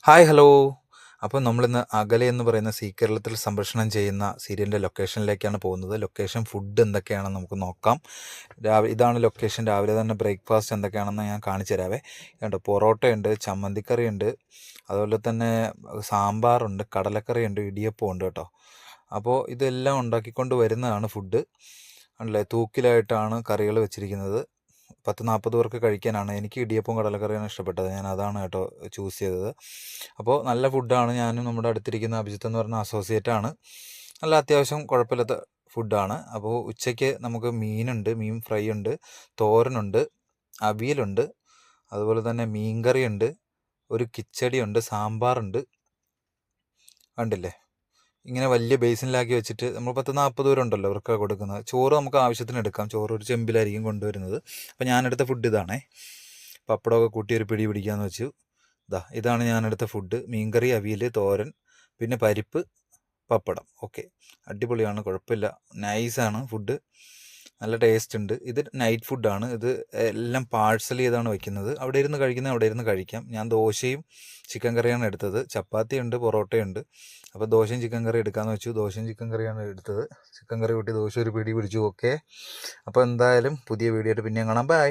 Hi hello. അപ്പോൾ നമ്മളിന്ന് അകലെ എന്ന് പറയുന്ന കേരളത്തിൽ സംപ്രേഷണം ചെയ്യുന്ന സീരിയലിൻ്റെ ലൊക്കേഷനിലേക്കാണ് പോകുന്നത്. ലൊക്കേഷൻ ഫുഡ് എന്തൊക്കെയാണെന്ന് നമുക്ക് നോക്കാം. ഇതാണ് ലൊക്കേഷൻ. രാവിലെ തന്നെ ബ്രേക്ക്ഫാസ്റ്റ് എന്തൊക്കെയാണെന്ന് ഞാൻ കാണിച്ചു തരാവേ. കണ്ടോ, പൊറോട്ടയുണ്ട്, ചമ്മന്തിക്കറിയുണ്ട്, അതുപോലെ തന്നെ സാമ്പാറുണ്ട്, കടലക്കറിയുണ്ട്, ഇടിയപ്പം ഉണ്ട് കേട്ടോ. അപ്പോൾ ഇതെല്ലാം ഉണ്ടാക്കിക്കൊണ്ട് വരുന്നതാണ് ഫുഡ്. അല്ലേ, തൂക്കിലായിട്ടാണ് കറികൾ വെച്ചിരിക്കുന്നത്. 10-40 പേർക്ക് കഴിക്കാനാണ്. എനിക്ക് ഇടിയപ്പം കടലക്കറിയാണ് ഇഷ്ടപ്പെട്ടത്. ഞാൻ അതാണ് കേട്ടോ ചൂസ് ചെയ്തത്. അപ്പോൾ നല്ല ഫുഡാണ്. ഞാനും നമ്മുടെ അടുത്തിരിക്കുന്ന അഭിജിത്ത് എന്ന് പറഞ്ഞ അസോസിയേറ്റ് ആണ്. നല്ല അത്യാവശ്യം കുഴപ്പമില്ലാത്ത ഫുഡാണ്. അപ്പോൾ ഉച്ചയ്ക്ക് നമുക്ക് മീനുണ്ട്, മീൻ ഫ്രൈ ഉണ്ട്, തോരനുണ്ട്, അവിയലുണ്ട്, അതുപോലെ തന്നെ മീൻകറിയുണ്ട്, ഒരു കിച്ചടിയുണ്ട്, സാമ്പാറുണ്ട്. കണ്ടില്ലേ, ഇങ്ങനെ വലിയ ബേസിനിലാക്കി വെച്ചിട്ട് നമ്മൾ 10-40 പേരുണ്ടല്ലോ അവർക്ക് കൊടുക്കുന്നത്. ചോറ് നമുക്ക് ആവശ്യത്തിന് എടുക്കാം. ചോറ് ഒരു ചെമ്പിലായിരിക്കും കൊണ്ടുവരുന്നത്. അപ്പോൾ ഞാനെടുത്ത ഫുഡ് ഇതാണേ. പപ്പടമൊക്കെ കൂട്ടി ഒരു പിടി പിടിക്കാമെന്ന് വെച്ചു. ഇതാണ് ഞാനെടുത്ത ഫുഡ്. മീൻകറി, അവിയൽ, തോരൻ, പിന്നെ പരിപ്പ്, പപ്പടം. ഓക്കെ, അടിപൊളിയാണ്, കുഴപ്പമില്ല, നൈസാണ് ഫുഡ്, നല്ല ടേസ്റ്റ് ഉണ്ട്. ഇത് നൈറ്റ് ഫുഡാണ്. ഇത് എല്ലാം പാഴ്സൽ ചെയ്താണ് വയ്ക്കുന്നത്. അവിടെ ഇരുന്ന് കഴിക്കുന്നത് അവിടെ ഇരുന്ന് കഴിക്കാം. ഞാൻ ദോശയും ചിക്കൻ കറിയാണ് എടുത്തത്. ചപ്പാത്തി ഉണ്ട്, പൊറോട്ടയുണ്ട്. അപ്പോൾ ദോശയും ചിക്കൻ കറി എടുക്കാമെന്ന് വെച്ചു. ദോശയും ചിക്കൻ കറിയാണ് എടുത്തത്. ചിക്കൻ കറി കൂട്ടി ദോശ ഒരു പിടി പിടിച്ചു. ഓക്കെ, അപ്പോൾ എന്തായാലും പുതിയ വീഡിയോ ആയിട്ട് പിന്നെ കാണാം. ബൈ.